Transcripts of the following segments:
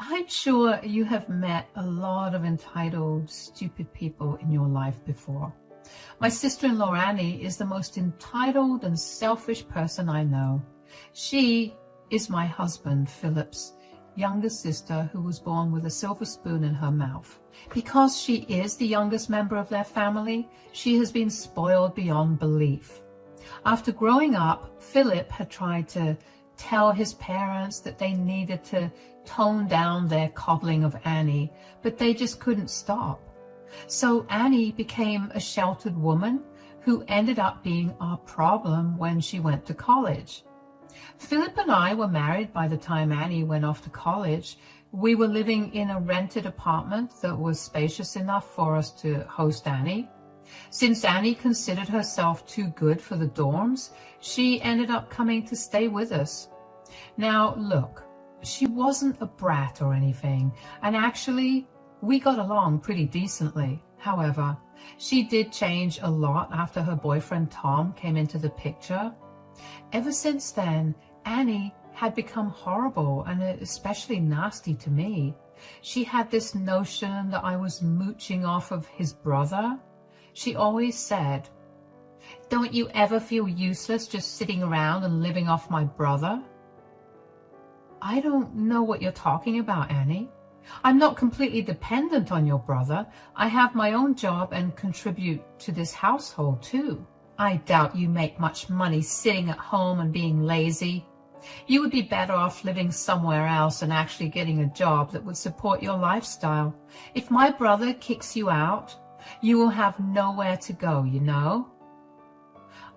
I'm sure you have met a lot of entitled, stupid people in your life before. My sister-in-law Annie is the most entitled and selfish person I know. She is my husband, Philip's younger sister, who was born with a silver spoon in her mouth. Because she is the youngest member of their family, she has been spoiled beyond belief. After growing up, Philip had tried to tell his parents that they needed to tone down their coddling of Annie, but they just couldn't stop. So Annie became a sheltered woman who ended up being our problem when she went to college. Philip and I were married by the time Annie went off to college. We were living in a rented apartment that was spacious enough for us to host Annie. Since Annie considered herself too good for the dorms, she ended up coming to stay with us. Now, look, she wasn't a brat or anything, and actually, we got along pretty decently. However, she did change a lot after her boyfriend Tom came into the picture. Ever since then, Annie had become horrible and especially nasty to me. She had this notion that I was mooching off of his brother. She always said, "Don't you ever feel useless just sitting around and living off my brother?" I don't know what you're talking about, Annie. I'm not completely dependent on your brother. I have my own job and contribute to this household too. I doubt you make much money sitting at home and being lazy. You would be better off living somewhere else and actually getting a job that would support your lifestyle. If my brother kicks you out, you will have nowhere to go, you know.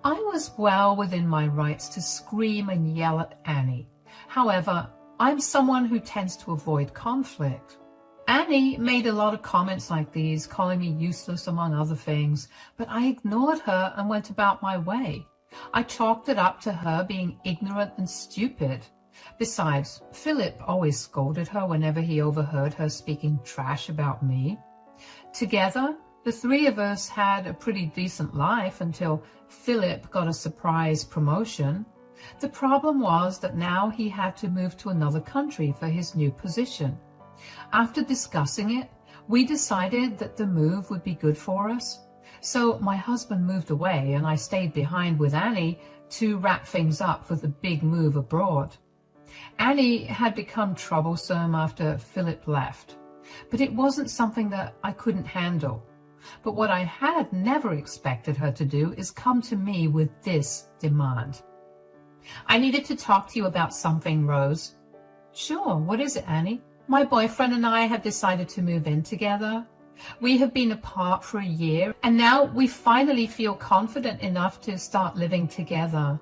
I was well within my rights to scream and yell at Annie. However, I'm someone who tends to avoid conflict. Annie made a lot of comments like these, calling me useless among other things, but I ignored her and went about my way. I chalked it up to her being ignorant and stupid. Besides, Philip always scolded her whenever he overheard her speaking trash about me. Together, the three of us had a pretty decent life until Philip got a surprise promotion. The problem was that now he had to move to another country for his new position. After discussing it, we decided that the move would be good for us. So my husband moved away and I stayed behind with Annie to wrap things up for the big move abroad. Annie had become troublesome after Philip left, but it wasn't something that I couldn't handle. But what I had never expected her to do is come to me with this demand. "I needed to talk to you about something, Rose." "Sure, what is it, Annie?" "My boyfriend and I have decided to move in together. We have been apart for a year, and now we finally feel confident enough to start living together."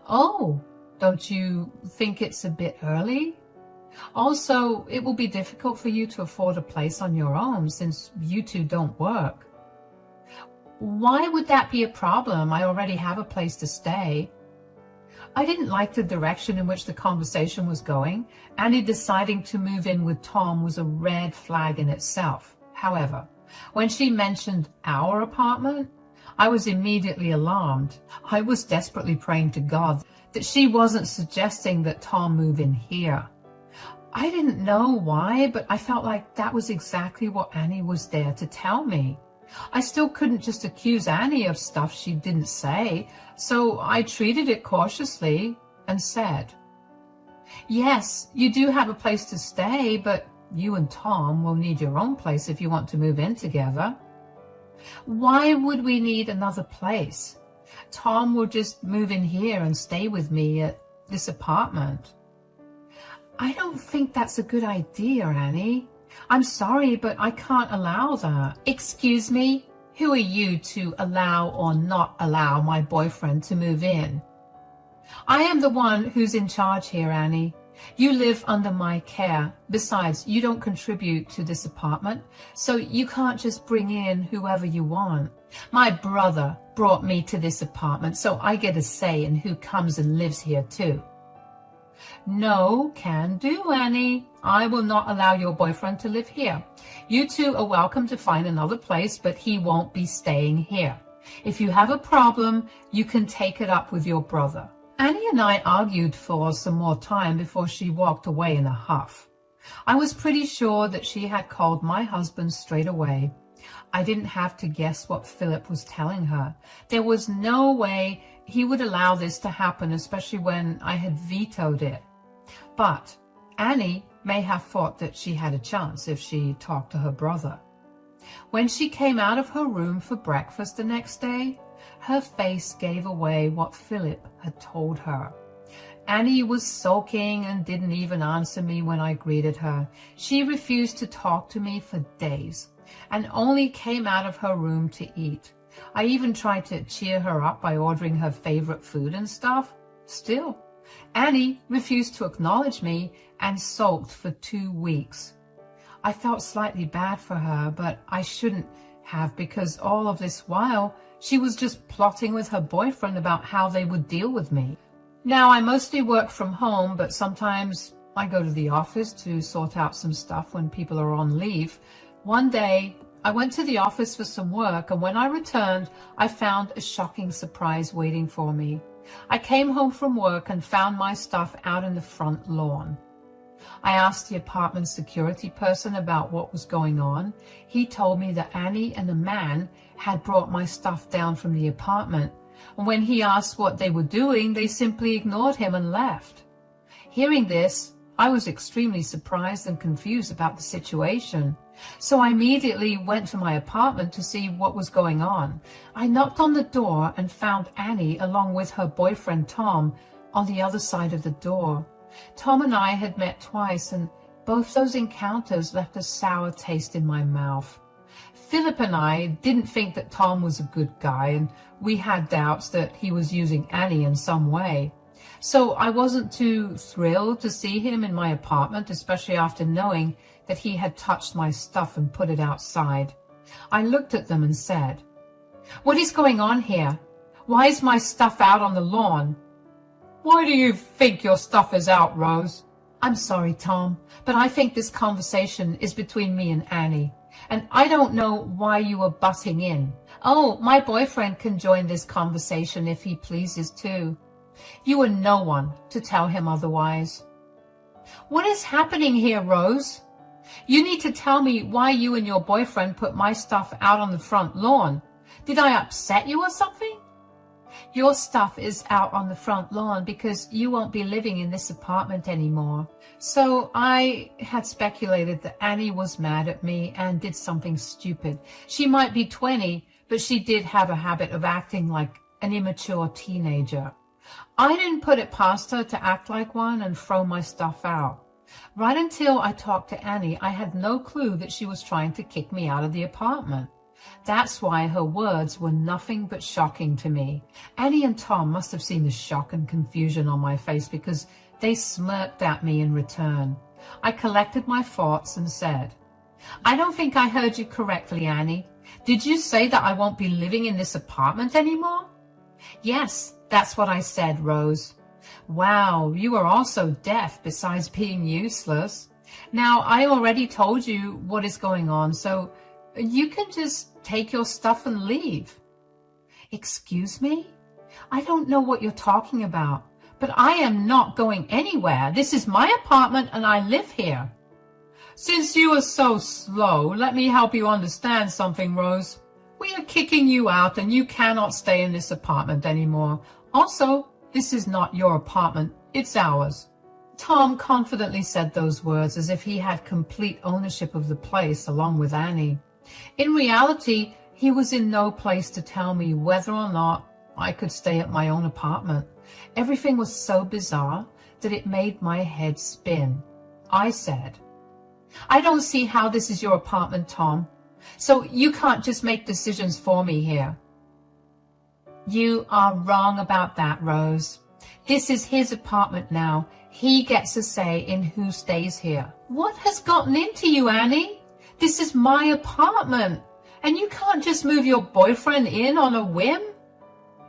"Oh, don't you think it's a bit early? Also, it will be difficult for you to afford a place on your own since you two don't work." "Why would that be a problem? I already have a place to stay." I didn't like the direction in which the conversation was going. Annie deciding to move in with Tom was a red flag in itself. However, when she mentioned our apartment, I was immediately alarmed. I was desperately praying to God that she wasn't suggesting that Tom move in here. I didn't know why, but I felt like that was exactly what Annie was there to tell me. I still couldn't just accuse Annie of stuff she didn't say, so I treated it cautiously and said, "Yes, you do have a place to stay, but you and Tom will need your own place if you want to move in together." "Why would we need another place? Tom will just move in here and stay with me at this apartment." "I don't think that's a good idea, Annie. I'm sorry, but I can't allow that." "Excuse me? Who are you to allow or not allow my boyfriend to move in?" "I am the one who's in charge here, Annie. You live under my care. Besides, you don't contribute to this apartment, so you can't just bring in whoever you want. My brother brought me to this apartment, so I get a say in who comes and lives here too." "No can do, Annie. I will not allow your boyfriend to live here. You two are welcome to find another place, but he won't be staying here. If you have a problem, you can take it up with your brother." Annie and I argued for some more time before she walked away in a huff. I was pretty sure that she had called my husband straight away. I didn't have to guess what Philip was telling her. There was no way he would allow this to happen, especially when I had vetoed it. But Annie may have thought that she had a chance if she talked to her brother. When she came out of her room for breakfast the next day, her face gave away what Philip had told her. Annie was sulking and didn't even answer me when I greeted her. She refused to talk to me for days and only came out of her room to eat. I even tried to cheer her up by ordering her favorite food and stuff. Still, Annie refused to acknowledge me and sulked for 2 weeks. I felt slightly bad for her, but I shouldn't have, because all of this while she was just plotting with her boyfriend about how they would deal with me. Now, I mostly work from home, but sometimes I go to the office to sort out some stuff when people are on leave. One day, I went to the office for some work, and when I returned, I found a shocking surprise waiting for me. I came home from work and found my stuff out in the front lawn. I asked the apartment security person about what was going on. He told me that Annie and a man had brought my stuff down from the apartment. And when he asked what they were doing, they simply ignored him and left. Hearing this, I was extremely surprised and confused about the situation. So I immediately went to my apartment to see what was going on. I knocked on the door and found Annie along with her boyfriend Tom on the other side of the door. Tom and I had met twice, and both those encounters left a sour taste in my mouth. Philip and I didn't think that Tom was a good guy, and we had doubts that he was using Annie in some way. So I wasn't too thrilled to see him in my apartment, especially after knowing that he had touched my stuff and put it outside. I looked at them and said, "What is going on here? Why is my stuff out on the lawn?" "Why do you think your stuff is out, Rose?" "I'm sorry, Tom, but I think this conversation is between me and Annie, and I don't know why you are butting in. Oh, my boyfriend can join this conversation if he pleases too. You are no one to tell him otherwise." "What is happening here, Rose? You need to tell me why you and your boyfriend put my stuff out on the front lawn. Did I upset you or something?" "Your stuff is out on the front lawn because you won't be living in this apartment anymore." So I had speculated that Annie was mad at me and did something stupid. She might be 20, but she did have a habit of acting like an immature teenager. I didn't put it past her to act like one and throw my stuff out. Right until I talked to Annie, I had no clue that she was trying to kick me out of the apartment. That's why her words were nothing but shocking to me. Annie and Tom must have seen the shock and confusion on my face because they smirked at me in return. I collected my thoughts and said, "I don't think I heard you correctly, Annie. Did you say that I won't be living in this apartment anymore?" "Yes, that's what I said, Rose." "Wow, you are also deaf besides being useless. Now, I already told you what is going on, so you can just take your stuff and leave." "Excuse me? I don't know what you're talking about, but I am not going anywhere. This is my apartment and I live here." "Since you are so slow, let me help you understand something, Rose. We are kicking you out and you cannot stay in this apartment anymore. Also, this is not your apartment, it's ours." Tom confidently said those words as if he had complete ownership of the place along with Annie. In reality, he was in no place to tell me whether or not I could stay at my own apartment. Everything was so bizarre that it made my head spin. I said, "I don't see how this is your apartment, Tom. So you can't just make decisions for me here." "You are wrong about that, Rose. This is his apartment now. He gets a say in who stays here." "What has gotten into you, Annie? This is my apartment, and you can't just move your boyfriend in on a whim."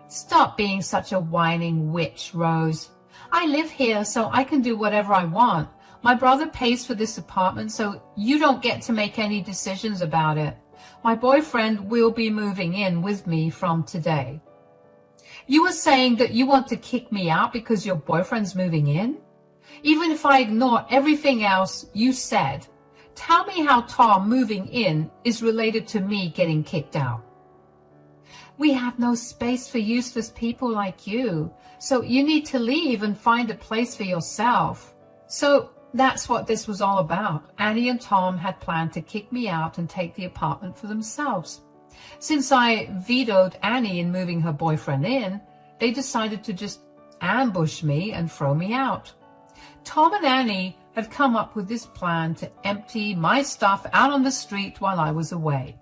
"Stop being such a whining witch, Rose. I live here, so I can do whatever I want. My brother pays for this apartment, so you don't get to make any decisions about it. My boyfriend will be moving in with me from today." "You were saying that you want to kick me out because your boyfriend's moving in?" Even if I ignore everything else you said, tell me how Tom moving in is related to me getting kicked out. We have no space for useless people like you, so you need to leave and find a place for yourself. So that's what this was all about. Annie and Tom had planned to kick me out and take the apartment for themselves. Since I vetoed Annie in moving her boyfriend in, they decided to just ambush me and throw me out. Tom and Annie had come up with this plan to empty my stuff out on the street while I was away.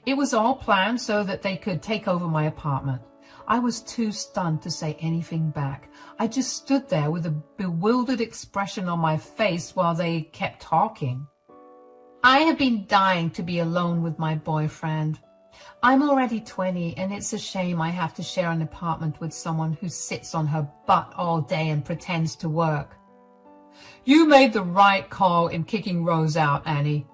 It was all planned so that they could take over my apartment. I was too stunned to say anything back. I just stood there with a bewildered expression on my face while they kept talking. I have been dying to be alone with my boyfriend. I'm already 20, and it's a shame I have to share an apartment with someone who sits on her butt all day and pretends to work. You made the right call in kicking Rose out, Annie.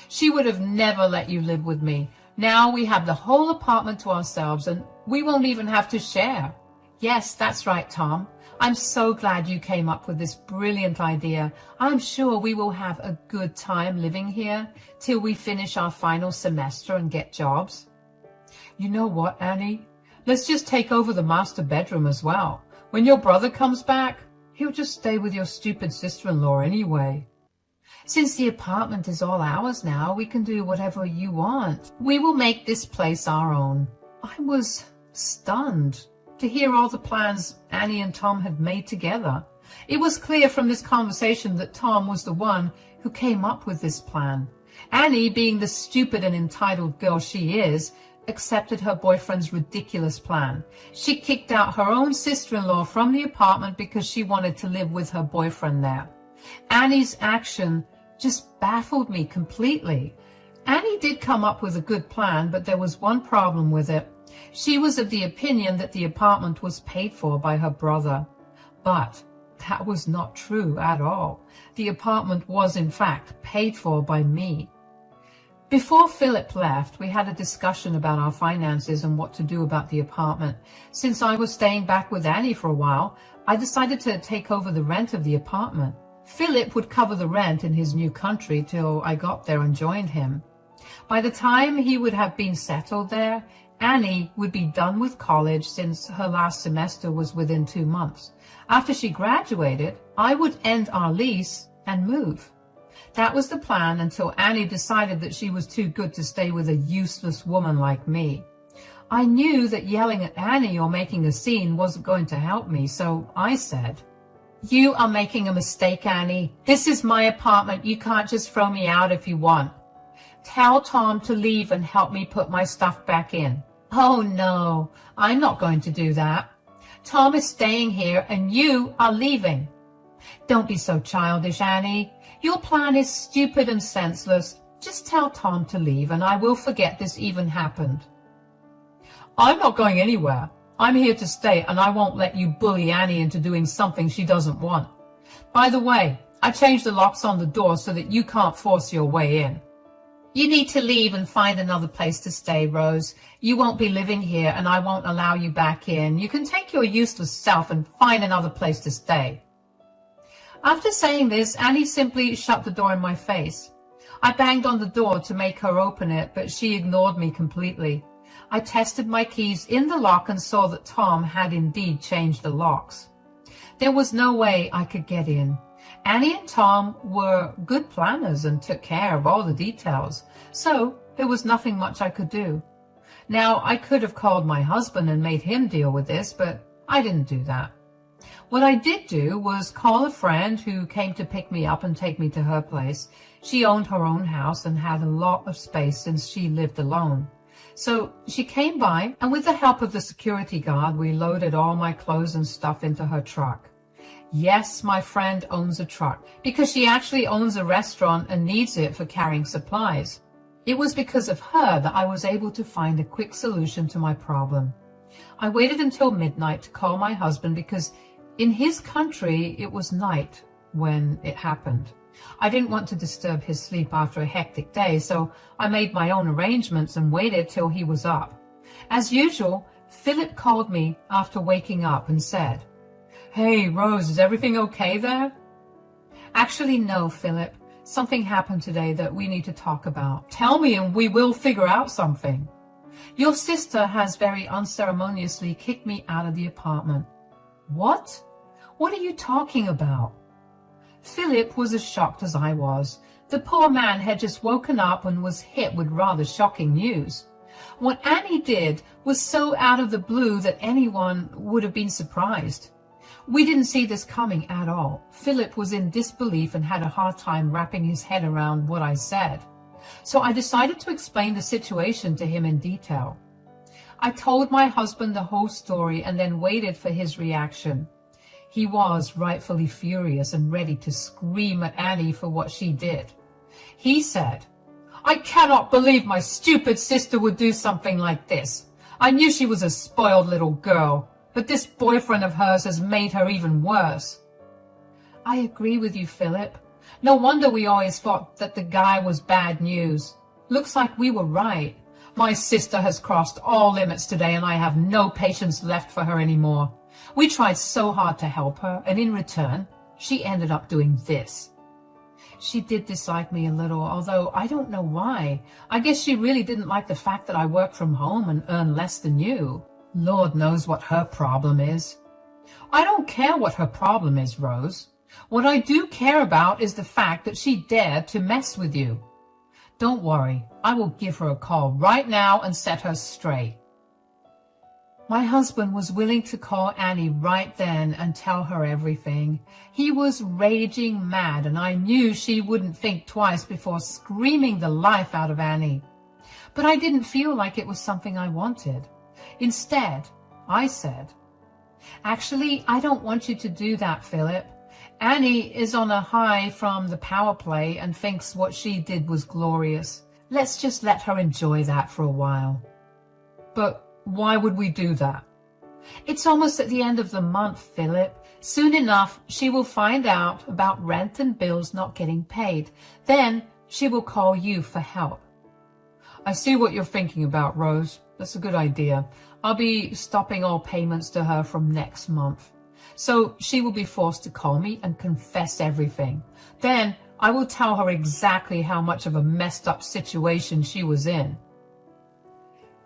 She would have never let you live with me. Now we have the whole apartment to ourselves, and we won't even have to share. Yes, that's right, Tom. I'm so glad you came up with this brilliant idea. I'm sure we will have a good time living here till we finish our final semester and get jobs. You know what, Annie? Let's just take over the master bedroom as well. When your brother comes back, he'll just stay with your stupid sister-in-law anyway. Since the apartment is all ours now, we can do whatever you want. We will make this place our own. I was stunned to hear all the plans Annie and Tom had made together. It was clear from this conversation that Tom was the one who came up with this plan. Annie, being the stupid and entitled girl she is, accepted her boyfriend's ridiculous plan. She kicked out her own sister-in-law from the apartment because she wanted to live with her boyfriend there. Annie's action just baffled me completely. Annie did come up with a good plan, but there was one problem with it. She was of the opinion that the apartment was paid for by her brother. But that was not true at all. The apartment was, in fact, paid for by me. Before Philip left, we had a discussion about our finances and what to do about the apartment. Since I was staying back with Annie for a while, I decided to take over the rent of the apartment. Philip would cover the rent in his new country till I got there and joined him. By the time he would have been settled there, Annie would be done with college since her last semester was within 2 months. After she graduated, I would end our lease and move. That was the plan until Annie decided that she was too good to stay with a useless woman like me. I knew that yelling at Annie or making a scene wasn't going to help me, so I said, "You are making a mistake, Annie. This is my apartment. You can't just throw me out if you want. Tell Tom to leave and help me put my stuff back in." "Oh no, I'm not going to do that. Tom is staying here and you are leaving." "Don't be so childish, Annie. Your plan is stupid and senseless. Just tell Tom to leave and I will forget this even happened." "I'm not going anywhere. I'm here to stay and I won't let you bully Annie into doing something she doesn't want. By the way, I changed the locks on the door so that you can't force your way in." "You need to leave and find another place to stay, Rose. You won't be living here and I won't allow you back in. You can take your useless self and find another place to stay." After saying this, Annie simply shut the door in my face. I banged on the door to make her open it, but she ignored me completely. I tested my keys in the lock and saw that Tom had indeed changed the locks. There was no way I could get in. Annie and Tom were good planners and took care of all the details, so there was nothing much I could do. Now, I could have called my husband and made him deal with this, but I didn't do that. What I did do was call a friend who came to pick me up and take me to her place. She owned her own house and had a lot of space since she lived alone. So she came by, and with the help of the security guard, we loaded all my clothes and stuff into her truck. Yes, my friend owns a truck, because she actually owns a restaurant and needs it for carrying supplies. It was because of her that I was able to find a quick solution to my problem. I waited until midnight to call my husband because in his country it was night when it happened. I didn't want to disturb his sleep after a hectic day, so I made my own arrangements and waited till he was up. As usual, Philip called me after waking up and said, "Hey, Rose, is everything okay there?" Actually, no, Philip. Something happened today that we need to talk about. Tell me and we will figure out something. Your sister has very unceremoniously kicked me out of the apartment. What? What are you talking about? Philip was as shocked as I was. The poor man had just woken up and was hit with rather shocking news. What Annie did was so out of the blue that anyone would have been surprised. We didn't see this coming at all. Philip was in disbelief and had a hard time wrapping his head around what I said. So I decided to explain the situation to him in detail. I told my husband the whole story and then waited for his reaction. He was rightfully furious and ready to scream at Annie for what she did. He said, "I cannot believe my stupid sister would do something like this. I knew she was a spoiled little girl, but this boyfriend of hers has made her even worse." I agree with you, Philip. No wonder we always thought that the guy was bad news. Looks like we were right. My sister has crossed all limits today and I have no patience left for her anymore. We tried so hard to help her, and in return, she ended up doing this. She did dislike me a little, although I don't know why. I guess she really didn't like the fact that I work from home and earn less than you. Lord knows what her problem is. I don't care what her problem is, Rose. What I do care about is the fact that she dared to mess with you. Don't worry, I will give her a call right now and set her straight. My husband was willing to call Annie right then and tell her everything. He was raging mad, and I knew she wouldn't think twice before screaming the life out of Annie. But I didn't feel like it was something I wanted. Instead, I said, "Actually, I don't want you to do that, Philip. Annie is on a high from the power play and thinks what she did was glorious. Let's just let her enjoy that for a while." "But why would we do that?" "It's almost at the end of the month, Philip. Soon enough, she will find out about rent and bills not getting paid. Then she will call you for help." "I see what you're thinking about, Rose. That's a good idea. I'll be stopping all payments to her from next month. So she will be forced to call me and confess everything. Then I will tell her exactly how much of a messed up situation she was in."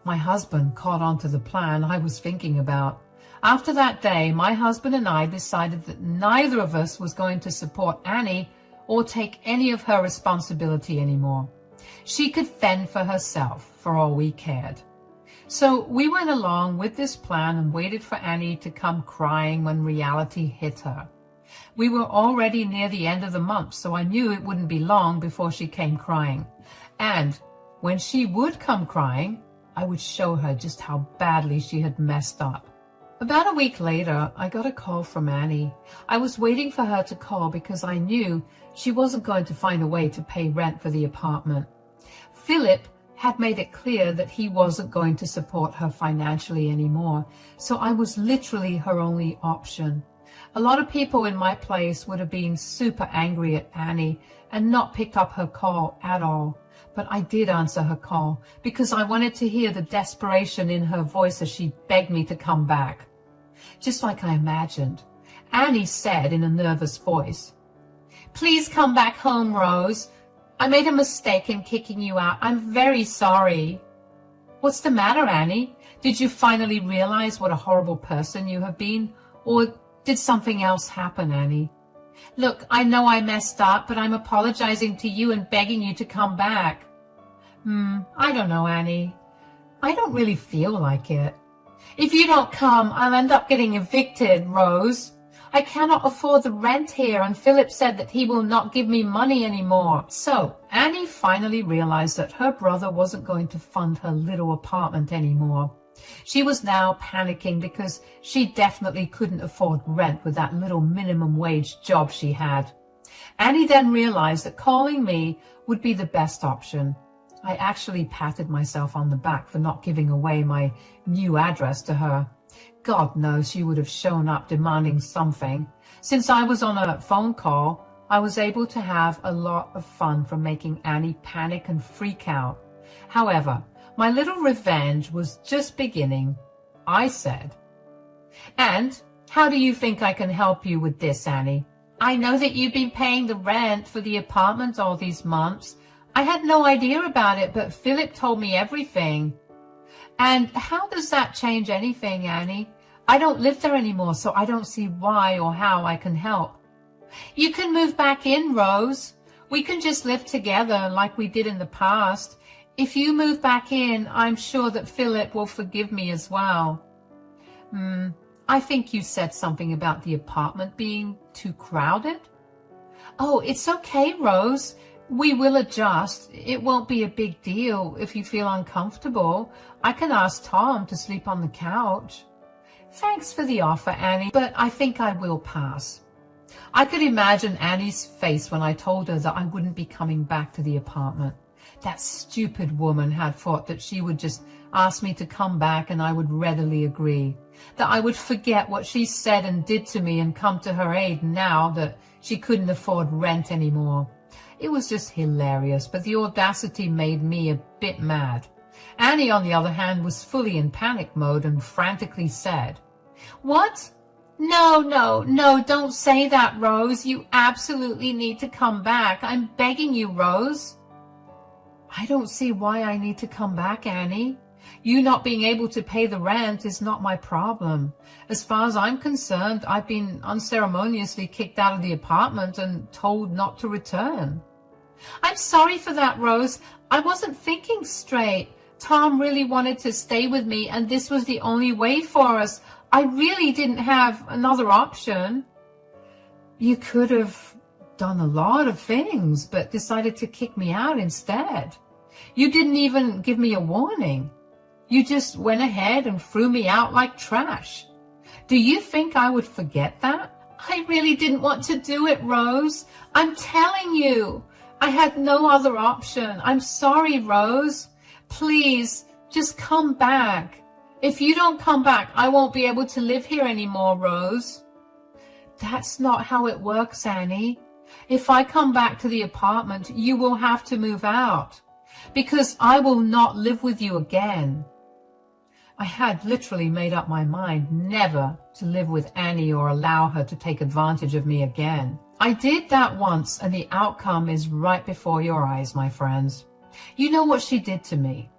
My husband caught on to the plan I was thinking about. After that day, my husband and I decided that neither of us was going to support Annie or take any of her responsibility anymore. She could fend for herself for all we cared. So we went along with this plan and waited for Annie to come crying when reality hit her. We were already near the end of the month, so I knew it wouldn't be long before she came crying. And when she would come crying, I would show her just how badly she had messed up. About a week later, I got a call from Annie. I was waiting for her to call because I knew she wasn't going to find a way to pay rent for the apartment. Philip had made it clear that he wasn't going to support her financially anymore, so I was literally her only option. A lot of people in my place would have been super angry at Annie and not picked up her call at all. But I did answer her call because I wanted to hear the desperation in her voice as she begged me to come back. Just like I imagined, Annie said in a nervous voice, "Please come back home, Rose. I made a mistake in kicking you out. I'm very sorry." "What's the matter, Annie? Did you finally realize what a horrible person you have been? Or did something else happen, Annie?" "Look, I know I messed up, but I'm apologizing to you and begging you to come back." I don't know, Annie. I don't really feel like it. "If you don't come, I'll end up getting evicted, Rose. I cannot afford the rent here, and Philip said that he will not give me money anymore." So Annie finally realized that her brother wasn't going to fund her little apartment anymore. She was now panicking because she definitely couldn't afford rent with that little minimum wage job she had. Annie then realized that calling me would be the best option. I actually patted myself on the back for not giving away my new address to her. God knows she would have shown up demanding something. Since I was on a phone call, I was able to have a lot of fun from making Annie panic and freak out. However, my little revenge was just beginning. I said, "And how do you think I can help you with this, Annie? I know that you've been paying the rent for the apartment all these months. I had no idea about it, but Philip told me everything. And how does that change anything, Annie? I don't live there anymore, so I don't see why or how I can help. You can move back in, Rose. We can just live together like we did in the past. If you move back in, I'm sure that Philip will forgive me as well. I think you said something about the apartment being too crowded. Oh, it's okay, Rose. We will adjust. It won't be a big deal if you feel uncomfortable. I can ask Tom to sleep on the couch. Thanks for the offer, Annie, but I think I will pass. I could imagine Annie's face when I told her that I wouldn't be coming back to the apartment. That stupid woman had thought that she would just ask me to come back and I would readily agree, that I would forget what she said and did to me and come to her aid now that she couldn't afford rent anymore. It was just hilarious, but the audacity made me a bit mad. Annie, on the other hand, was fully in panic mode and frantically said, "What? No, don't say that, Rose. You absolutely need to come back. I'm begging you, Rose." I don't see why I need to come back, Annie. You not being able to pay the rent is not my problem. As far as I'm concerned, I've been unceremoniously kicked out of the apartment and told not to return. I'm sorry for that, Rose. I wasn't thinking straight. Tom really wanted to stay with me, and this was the only way for us. I really didn't have another option. You could have done a lot of things, but decided to kick me out instead. You didn't even give me a warning. You just went ahead and threw me out like trash. Do you think I would forget that? I really didn't want to do it, Rose. I'm telling you, I had no other option. I'm sorry, Rose. Please, just come back. If you don't come back, I won't be able to live here anymore, Rose. That's not how it works, Annie. If I come back to the apartment, you will have to move out, because I will not live with you again. I had literally made up my mind never to live with Annie or allow her to take advantage of me again. I did that once, and the outcome is right before your eyes, my friends. You know what she did to me.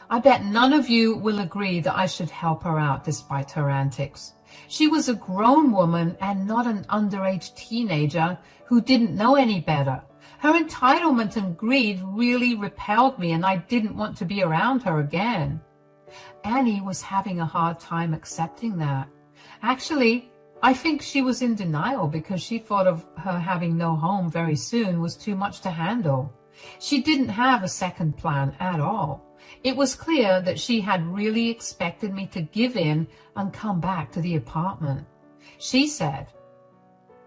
I bet none of you will agree that I should help her out despite her antics. She was a grown woman and not an underage teenager who didn't know any better. Her entitlement and greed really repelled me, and I didn't want to be around her again. Annie was having a hard time accepting that. Actually, I think she was in denial because she thought of her having no home very soon was too much to handle. She didn't have a second plan at all. It was clear that she had really expected me to give in and come back to the apartment. She said,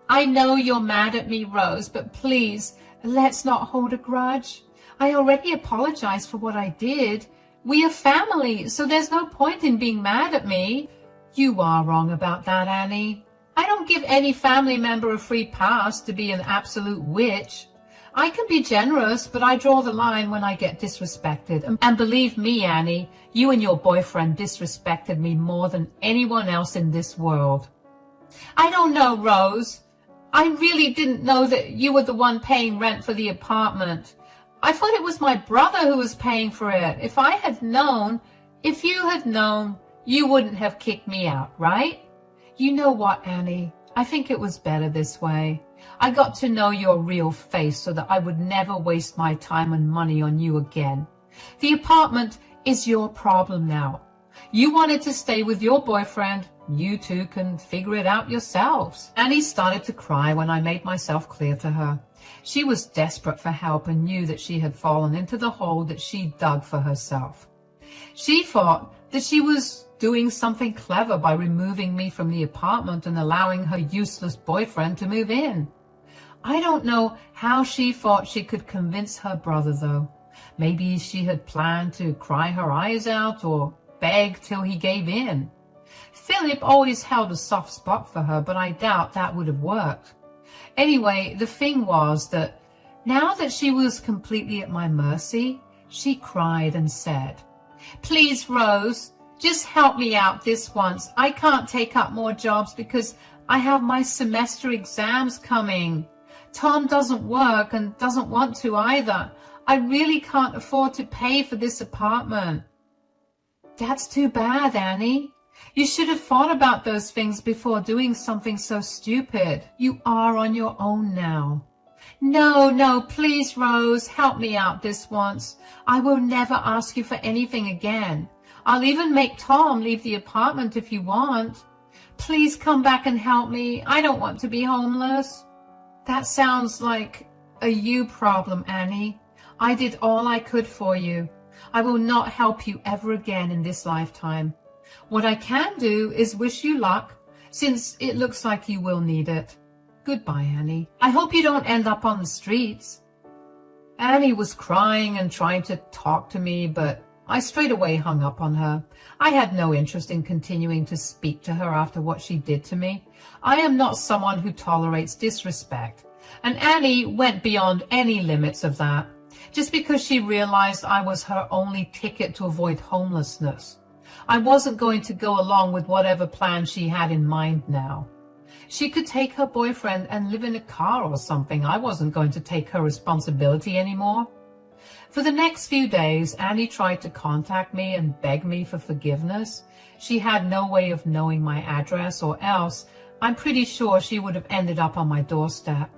"I know you're mad at me, Rose, but please, let's not hold a grudge. I already apologized for what I did. We are family, so there's no point in being mad at me." You are wrong about that, Annie. I don't give any family member a free pass to be an absolute witch. I can be generous, but I draw the line when I get disrespected. And believe me, Annie, you and your boyfriend disrespected me more than anyone else in this world. I don't know, Rose. I really didn't know that you were the one paying rent for the apartment. I thought it was my brother who was paying for it. If you had known, you wouldn't have kicked me out, right? You know what, Annie? I think it was better this way. I got to know your real face so that I would never waste my time and money on you again. The apartment is your problem now. You wanted to stay with your boyfriend. You two can figure it out yourselves. Annie started to cry when I made myself clear to her. She was desperate for help and knew that she had fallen into the hole that she dug for herself. She thought that she was doing something clever by removing me from the apartment and allowing her useless boyfriend to move in. I don't know how she thought she could convince her brother, though. Maybe she had planned to cry her eyes out or beg till he gave in. Philip always held a soft spot for her, but I doubt that would have worked. Anyway, the thing was that now that she was completely at my mercy, she cried and said, "Please, Rose, just help me out this once. I can't take up more jobs because I have my semester exams coming. Tom doesn't work and doesn't want to either. I really can't afford to pay for this apartment. That's too bad, Annie. You should have thought about those things before doing something so stupid. You are on your own now. No, please, Rose, help me out this once. I will never ask you for anything again. I'll even make Tom leave the apartment if you want. Please come back and help me. I don't want to be homeless. That sounds like a you problem, Annie. I did all I could for you. I will not help you ever again in this lifetime. What I can do is wish you luck, since it looks like you will need it. Goodbye, Annie. I hope you don't end up on the streets. Annie was crying and trying to talk to me, but I straight away hung up on her. I had no interest in continuing to speak to her after what she did to me. I am not someone who tolerates disrespect, and Annie went beyond any limits of that, just because she realized I was her only ticket to avoid homelessness. I wasn't going to go along with whatever plan she had in mind now. She could take her boyfriend and live in a car or something. I wasn't going to take her responsibility anymore. For the next few days, Annie tried to contact me and beg me for forgiveness. She had no way of knowing my address, or else I'm pretty sure she would have ended up on my doorstep.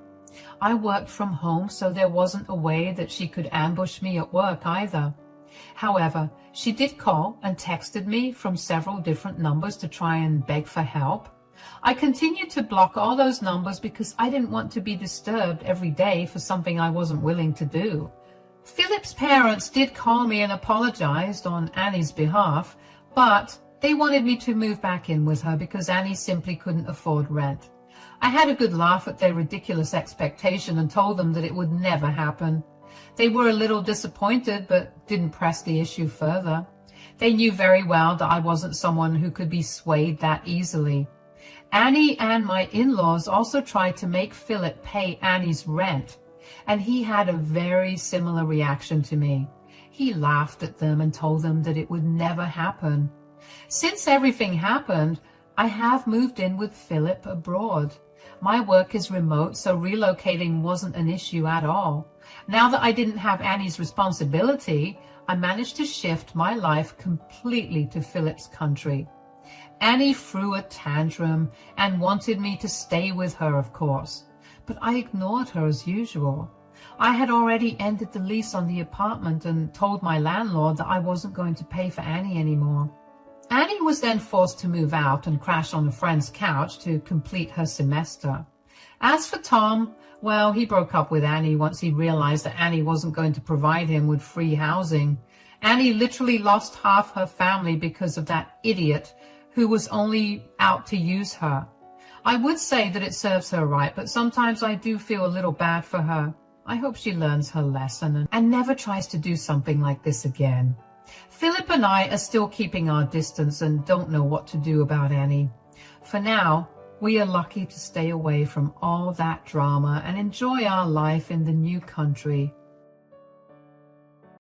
I worked from home, so there wasn't a way that she could ambush me at work either. However, she did call and texted me from several different numbers to try and beg for help. I continued to block all those numbers because I didn't want to be disturbed every day for something I wasn't willing to do. Philip's parents did call me and apologized on Annie's behalf, but they wanted me to move back in with her because Annie simply couldn't afford rent. I had a good laugh at their ridiculous expectation and told them that it would never happen. They were a little disappointed, but didn't press the issue further. They knew very well that I wasn't someone who could be swayed that easily. Annie and my in-laws also tried to make Philip pay Annie's rent, and he had a very similar reaction to me. He laughed at them and told them that it would never happen. Since everything happened, I have moved in with Philip abroad. My work is remote, so relocating wasn't an issue at all. Now that I didn't have Annie's responsibility, I managed to shift my life completely to Philip's country. Annie threw a tantrum and wanted me to stay with her, of course, but I ignored her as usual. I had already ended the lease on the apartment and told my landlord that I wasn't going to pay for Annie anymore. Annie was then forced to move out and crash on a friend's couch to complete her semester. As for Tom, well, he broke up with Annie once he realized that Annie wasn't going to provide him with free housing. Annie literally lost half her family because of that idiot who was only out to use her. I would say that it serves her right, but sometimes I do feel a little bad for her. I hope she learns her lesson and never tries to do something like this again. Philip and I are still keeping our distance and don't know what to do about Annie. For now, we are lucky to stay away from all that drama and enjoy our life in the new country.